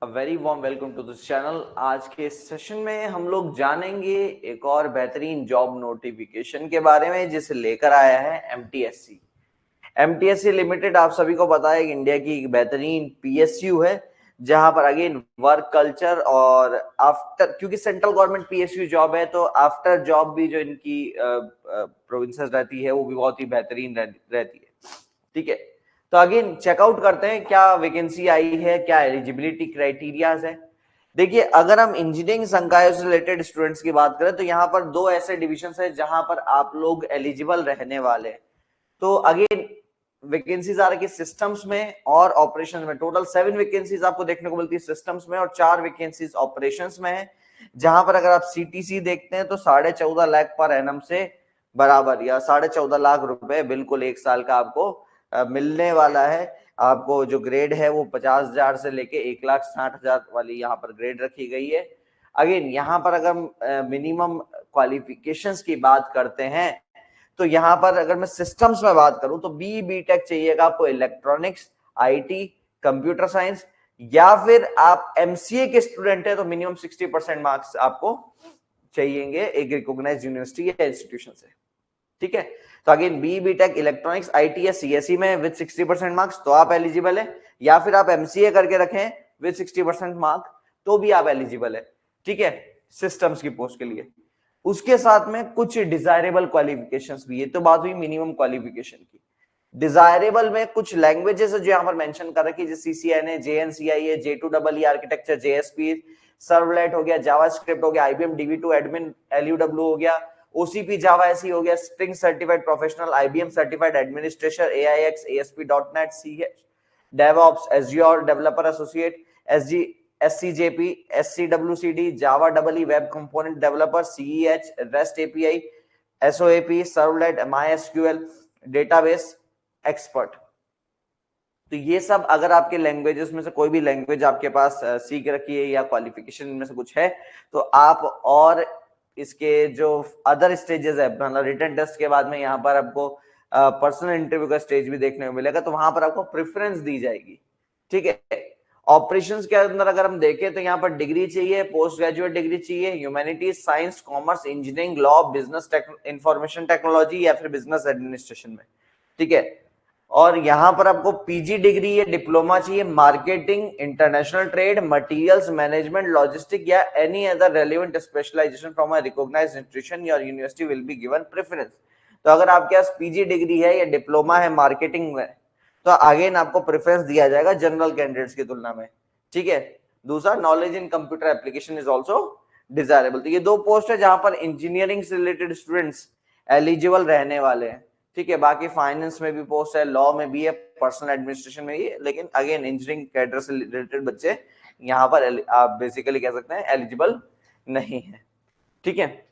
Very warm welcome to this channel. आज के session में हम लोग जानेंगे एक और बेहतरीन जॉब नोटिफिकेशन के बारे में जिसे लेकर आया है एमटीएससी। एमटीएससी लिमिटेड आप सभी को पता है कि इंडिया की एक बेहतरीन पीएसयू है, जहां पर अगेन वर्क कल्चर और आफ्टर, क्योंकि सेंट्रल गवर्नमेंट पीएसयू जॉब है तो आफ्टर जॉब भी जो इनकी प्रोविंसेस रहती है वो भी बहुत ही बेहतरीन रहती है। ठीक है, तो अगेन चेकआउट करते हैं क्या वैकेंसी आई है, क्या एलिजिबिलिटी क्राइटेरियाज है। देखिए, अगर हम इंजीनियरिंग संकायों से रिलेटेड स्टूडेंट्स की बात करें तो यहाँ पर दो ऐसे डिविजन है जहां पर आप लोग एलिजिबल रहने वाले हैं। तो अगेन वैकेंसीज आ रही है सिस्टम्स में और ऑपरेशन में। टोटल 7 वैकेंसीज आपको देखने को मिलती है सिस्टम्स में और 4 वैकेंसीज ऑपरेशंस में है। जहां पर अगर आप सीटीसी देखते हैं तो 14.5 लाख पर एनम से बराबर या 14.5 लाख रुपए बिल्कुल एक साल का आपको मिलने वाला है। आपको जो ग्रेड है वो 50,000 से लेके 1,60,000 वाली यहाँ पर ग्रेड रखी गई है। अगेन यहाँ पर अगर मिनिमम क्वालिफिकेशंस की बात करते हैं तो यहाँ पर अगर मैं सिस्टम्स में बात करूं तो बी टेक चाहिएगा आपको, इलेक्ट्रॉनिक्स, आईटी, कंप्यूटर साइंस, या फिर आप एमसीए के स्टूडेंट है तो मिनिमम 60% मार्क्स आपको चाहिएंगे एक रिकॉग्नाइज्ड यूनिवर्सिटी या इंस्टीट्यूशन से। ठीक है, तो again B tech electronics, IT या सीएसई में विद 60% मार्क्स तो आप एलिजिबल है, या फिर आप एमसीए करके रखें विद 60% मार्क तो भी आप एलिजिबल है। ठीक है, सिस्टम्स की पोस्ट के लिए। उसके साथ में कुछ डिजायरेबल क्वालिफिकेशंस भी है। तो बात हुई मिनिमम क्वालिफिकेशन की। डिजायरेबल में कुछ लैंग्वेजेस है जो यहां पर मेंशन कर रखी है, जैसे सीसीएन है, जेएनसीआई है, J2EE आर्किटेक्चर, जेएसपी, सर्वलेट हो गया, जावास्क्रिप्ट हो गया, आईबीएम डीबी2 एडमिन, एलयूडब्ल्यू हो गया, ओसीपी जावा एसी हो गया, Spring certified professional, IBM certified administrator, AIX, ASP NET, C DevOps, Azure developer associate, SG, SCJP, SCWCD, Java double web component developer, CEH, REST API, SOAP, servlet, MySQL, database expert. तो ये सब अगर आपके languages में से कोई भी लैंग्वेज आपके पास सीख रखी है या क्वालिफिकेशन में से कुछ है तो आप, और इसके जो अदर स्टेजेस है, मतलब रिटन टेस्ट के बाद में यहाँ पर आपको पर्सनल इंटरव्यू का स्टेज भी देखने को मिलेगा, तो वहां पर आपको प्रेफरेंस दी जाएगी। ठीक है, ऑपरेशंस के अंदर अगर हम देखें तो यहाँ पर डिग्री चाहिए, पोस्ट ग्रेजुएट डिग्री चाहिए, humanities, science, commerce, engineering, law, business, information technology या फिर बिजनेस एडमिनिस्ट्रेशन में। ठीक है, और यहां पर आपको पीजी डिग्री या डिप्लोमा चाहिए, marketing, international trade, materials management, logistic या any other relevant specialisation from a recognised institution your university will be given preference. तो अगर आपके पास पीजी डिग्री है या डिप्लोमा है मार्केटिंग में तो अगेन आपको प्रेफरेंस दिया जाएगा जनरल कैंडिडेट्स की तुलना में। ठीक है, दूसरा, knowledge in computer application is also desirable. तो ये दो पोस्ट है जहां पर इंजीनियरिंग से रिलेटेड स्टूडेंट्स एलिजिबल रहने वाले हैं। ठीक है, बाकी फाइनेंस में भी पोस्ट है, लॉ में भी है, पर्सनल एडमिनिस्ट्रेशन में भी है, लेकिन अगेन इंजीनियरिंग कैडर से रिलेटेड बच्चे यहाँ पर आप बेसिकली कह सकते हैं एलिजिबल नहीं है। ठीक है,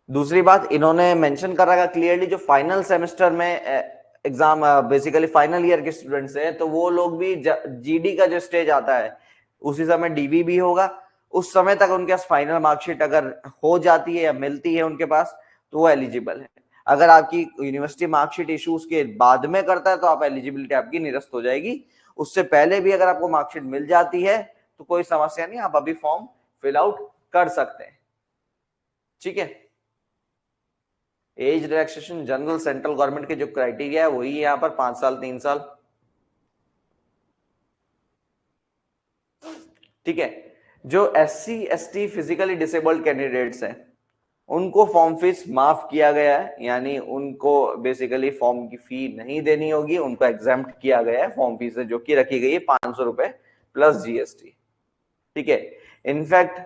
दूसरी बात इन्होंने मेंशन कर रखा क्लियरली, जो फाइनल सेमेस्टर में एग्जाम बेसिकली फाइनल ईयर के स्टूडेंट्स हैं तो वो लोग भी जीडी का जो स्टेज आता है उसी समय डीवी भी होगा, उस समय तक उनके पास फाइनल मार्कशीट अगर हो जाती है या मिलती है उनके पास तो वो एलिजिबल है। अगर आपकी यूनिवर्सिटी मार्कशीट इशू उसके बाद में करता है तो आप एलिजिबिलिटी आपकी निरस्त हो जाएगी। उससे पहले भी अगर आपको मार्कशीट मिल जाती है तो कोई समस्या नहीं, आप अभी फॉर्म फिल आउट कर सकते हैं। ठीक है, age relaxation general central government के जो क्राइटेरिया है वही यहाँ पर 5 साल 3 साल। ठीक है, जो SC ST physically disabled candidates हैं उनको फॉर्म फीस माफ किया गया है, यानी उनको बेसिकली फॉर्म की फी नहीं देनी होगी, उनको एग्जाम्प्ट किया गया है फॉर्म फीस से जो कि रखी गई है 500 रुपए प्लस जीएसटी। ठीक है, इनफैक्ट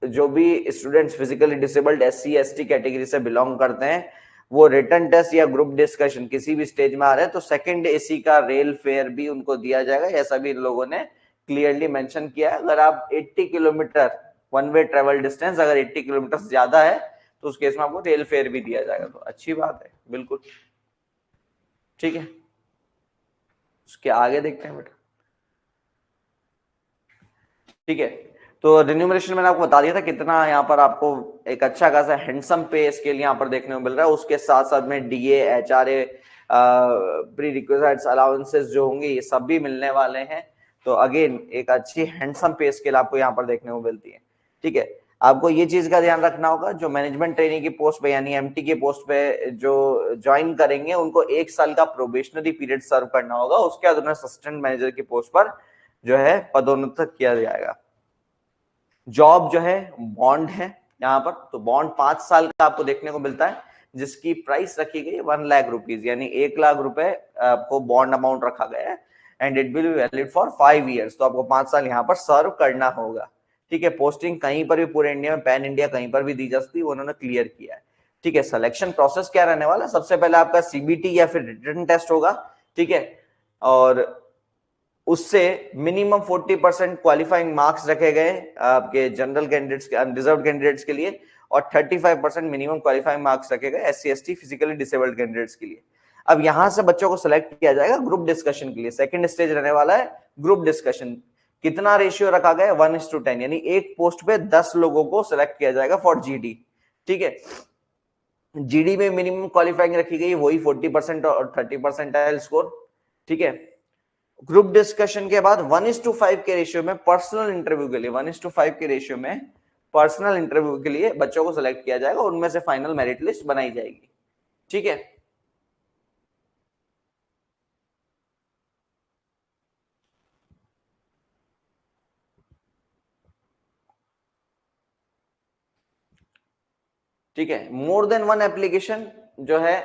जो भी students physically disabled SC ST category से बिलोंग करते हैं वो रिटन टेस्ट या ग्रुप डिस्कशन किसी भी स्टेज में आ रहे हैं तो सेकंड एसी का रेल फेयर भी उनको दिया जाएगा, ऐसा भी इन लोगों ने क्लियरली मेंशन किया है। अगर आप 80 kilometre one way travel distance अगर 80 किलोमीटर से ज्यादा है तो उस केस में आपको रेल फेयर भी दिया जाएगा, तो अच्छी बात है बिल्कुल। ठीक है, उसके आगे देखते हैं बेटा। ठीक है, तो रिन्यूमरेशन मैंने आपको बता दिया था कितना यहाँ पर आपको एक अच्छा खासा हैंडसम पे स्केल यहाँ पर देखने को मिल रहा है। उसके साथ साथ में DA, HRA, pre requisites, allowances जो होंगे ये सब भी मिलने वाले हैं। तो अगेन एक अच्छी हैंडसम पे स्केल आपको यहाँ पर देखने को मिलती है। ठीक है, आपको ये चीज का ध्यान रखना होगा, जो मैनेजमेंट ट्रेनिंग की पोस्ट पे यानी एमटी की पोस्ट पे जो ज्वाइन करेंगे उनको 1 साल का प्रोबेशनरी पीरियड सर्व करना होगा, उसके बाद उन्हें असिस्टेंट मैनेजर की पोस्ट पर जो है पदोन्नत किया जाएगा। जॉब जो है बॉन्ड है यहाँ पर, तो बॉन्ड 5 साल का आपको देखने को मिलता है, जिसकी प्राइस रखी गई 1 लाख रुपीज, यानी 1 लाख रुपए आपको बॉन्ड अमाउंट रखा गया है। And it will be valid for 5 years, तो आपको 5 साल यहाँ पर सर्व करना होगा। ठीक है, पोस्टिंग कहीं पर भी पूरे इंडिया में, पैन इंडिया कहीं पर भी दी जा सकती है, उन्होंने क्लियर किया है। ठीक है, सिलेक्शन प्रोसेस क्या रहने वाला है, सबसे पहले आपका सीबीटी या फिर रिटन टेस्ट होगा। ठीक है, और उससे मिनिमम 40% क्वालिफाइंग मार्क्स रखे गए आपके जनरल कैंडिडेट्स के, अनरिजर्व्ड कैंडिडेट्स के लिए, और 35% मिनिमम क्वालिफाइंग मार्क्स रखे गए SC ST physically disabled candidates के लिए। अब यहां से बच्चों को सिलेक्ट किया जाएगा ग्रुप डिस्कशन के लिए। सेकंड स्टेज रहने वाला है ग्रुप डिस्कशन। कितना रेशियो रखा गया है, 1:10, यानी एक पोस्ट पे 10 लोगों को सिलेक्ट किया जाएगा फॉर जीडी। ठीक है, जीडी में मिनिमम क्वालिफाइंग रखी गई वही 40% और 30% स्कोर। ठीक है, ग्रुप डिस्कशन के बाद 1:5 के रेशियो में पर्सनल इंटरव्यू के लिए, 1:5 के रेशियो में पर्सनल इंटरव्यू के लिए बच्चों को सिलेक्ट किया जाएगा, उनमें से फाइनल मेरिट लिस्ट बनाई जाएगी। ठीक है, ठीक है, मोर देन वन एप्लीकेशन जो है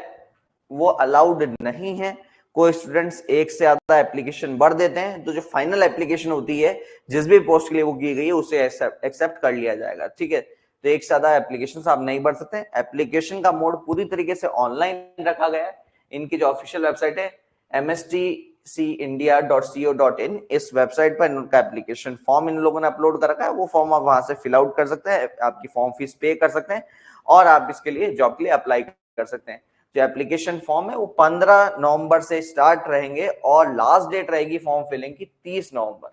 वो अलाउड नहीं है। कोई स्टूडेंट्स एक से ज्यादा एप्लीकेशन भर देते हैं, तो जो फाइनल एप्लीकेशन होती है जिस भी पोस्ट के लिए वो की गई है उसे एक्सेप्ट कर लिया जाएगा। ठीक है, तो एक से ज्यादा एप्लीकेशन आप नहीं भर सकते। एप्लीकेशन का मोड पूरी तरीके से ऑनलाइन रखा गया है। इनकी जो ऑफिशियल वेबसाइट है mstcindia.co.in, इस वेबसाइट पर इनका एप्लीकेशन फॉर्म इन लोगों ने अपलोड कर रखा है। वो फॉर्म आप वहां से फिल आउट कर सकते हैं, आपकी फॉर्म फीस पे कर सकते हैं और आप इसके लिए जॉब के लिए अप्लाई कर सकते हैं। जो एप्लीकेशन फॉर्म है वो 15 नवंबर से स्टार्ट रहेंगे और लास्ट डेट रहेगी फॉर्म फिलिंग की 30 नवंबर।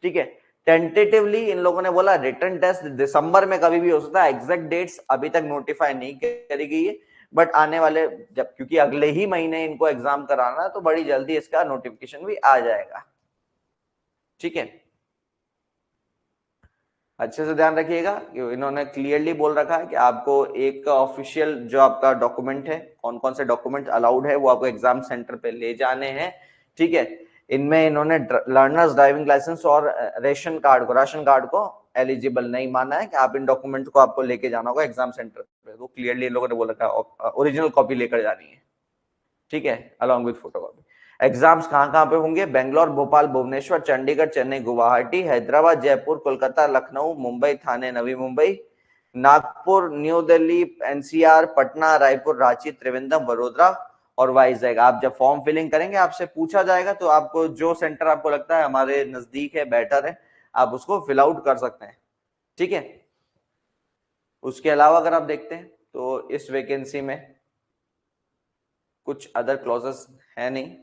ठीक है, टेंटेटिवली इन लोगों ने बोला रिटन टेस्ट दिसंबर में कभी भी हो सकता है। एग्जैक्ट डेट्स अभी तक नोटिफाई नहीं करी गई है, बट आने वाले जब, क्योंकि अगले ही महीने इनको एग्जाम कराना है, तो बड़ी जल्दी इसका नोटिफिकेशन भी आ जाएगा। ठीक है, अच्छे से ध्यान रखिएगा कि इन्होंने क्लियरली बोल रखा है कि आपको एक ऑफिशियल जो आपका डॉक्यूमेंट है, कौन कौन से डॉक्यूमेंट अलाउड है वो आपको एग्जाम सेंटर पे ले जाने हैं। ठीक है, इनमें इन्होंने लर्नर्स ड्राइविंग लाइसेंस और राशन कार्ड को एलिजिबल नहीं माना है कि आप इन डॉक्यूमेंट को आपको लेके जाना होगा एग्जाम सेंटर पे। वो क्लियरली इन लोगों ने बोल रखा है ओरिजिनल कॉपी लेकर जानी है। ठीक है, अलॉन्ग विथ फोटोकॉपी। एग्जाम्स कहाँ कहाँ पे होंगे, बेंगलोर, भोपाल, भुवनेश्वर, चंडीगढ़, चेन्नई, गुवाहाटी, हैदराबाद, जयपुर, कोलकाता, लखनऊ, मुंबई, थाने, नवी मुंबई, नागपुर, न्यू दिल्ली, एनसीआर, पटना, रायपुर, रांची, त्रिवेंद्रम, वडोदरा और वाइजैग। आप जब फॉर्म फिलिंग करेंगे आपसे पूछा जाएगा, तो आपको जो सेंटर आपको लगता है हमारे नजदीक है, बेटर है, आप उसको फिल आउट कर सकते हैं। ठीक है, उसके अलावा अगर आप देखते हैं तो इस वैकेंसी में कुछ अदर क्लॉजेस है नहीं।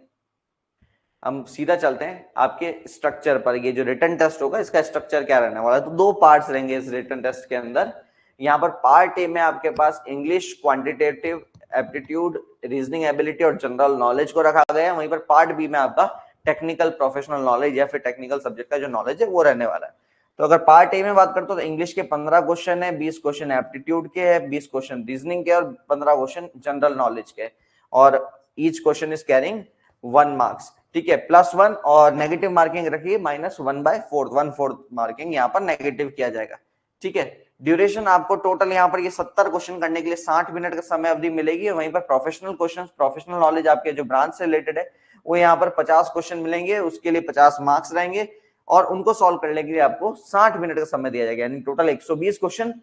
हम सीधा चलते हैं आपके स्ट्रक्चर पर। ये जो रिटन टेस्ट होगा इसका स्ट्रक्चर क्या रहने वाला है, तो 2 पार्ट्स रहेंगे इस रिटन टेस्ट के अंदर। यहाँ पर पार्ट ए में आपके पास English, quantitative aptitude, reasoning ability और जनरल नॉलेज को रखा गया है। वहीं पर पार्ट बी में आपका टेक्निकल प्रोफेशनल नॉलेज या फिर टेक्निकल सब्जेक्ट का जो नॉलेज है वो रहने वाला है। तो अगर पार्ट ए में बात करते हो तो इंग्लिश के 15 क्वेश्चन है, 20 क्वेश्चन एप्टीट्यूड के है, 20 क्वेश्चन रीजनिंग के और 15 क्वेश्चन जनरल नॉलेज के, और each question is carrying 1 marks. ठीक है, +1 और नेगेटिव मार्किंग रखिए -1/4, 1/4 मार्किंग यहाँ पर नेगेटिव किया जाएगा। ठीक है, ड्यूरेशन आपको टोटल यहाँ पर ये 70 क्वेश्चन करने के लिए 60 मिनट का समय अवधि मिलेगी। वहीं पर प्रोफेशनल क्वेश्चन, प्रोफेशनल नॉलेज आपके जो ब्रांच से रिलेटेड है वो यहाँ पर 50 क्वेश्चन मिलेंगे, उसके लिए 50 मार्क्स रहेंगे और उनको सॉल्व करने के लिए आपको 60 मिनट का समय दिया जाएगा, यानी टोटल 120 क्वेश्चन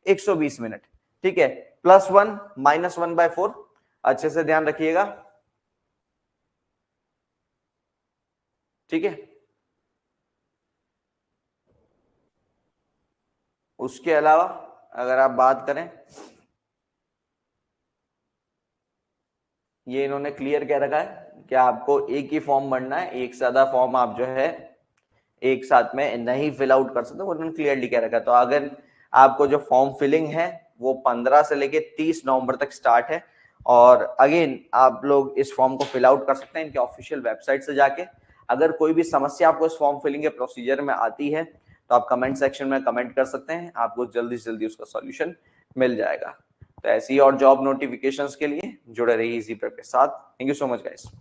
120 मिनट। ठीक है, +1 -1/4, अच्छे से ध्यान रखिएगा। ठीक है, उसके अलावा अगर आप बात करें, ये इन्होंने क्लियर क्या रखा है कि आपको एक ही फॉर्म भरना है, एक से ज्यादा फॉर्म आप जो है एक साथ में नहीं फिल आउट कर सकते, वो उन्होंने क्लियरली क्या रखा है। तो अगर आपको जो फॉर्म फिलिंग है वो 15 से लेके 30 नवंबर तक स्टार्ट है, और अगेन आप लोग इस फॉर्म को फिल आउट कर सकते हैं इनके ऑफिशियल वेबसाइट से जाके। अगर कोई भी समस्या आपको इस फॉर्म फिलिंग के प्रोसीजर में आती है तो आप कमेंट सेक्शन में कमेंट कर सकते हैं, आपको जल्दी से जल्दी उसका सॉल्यूशन मिल जाएगा। तो ऐसी और जॉब नोटिफिकेशंस के लिए जुड़े रहिए इजी प्रेप के साथ। Thank you so much guys.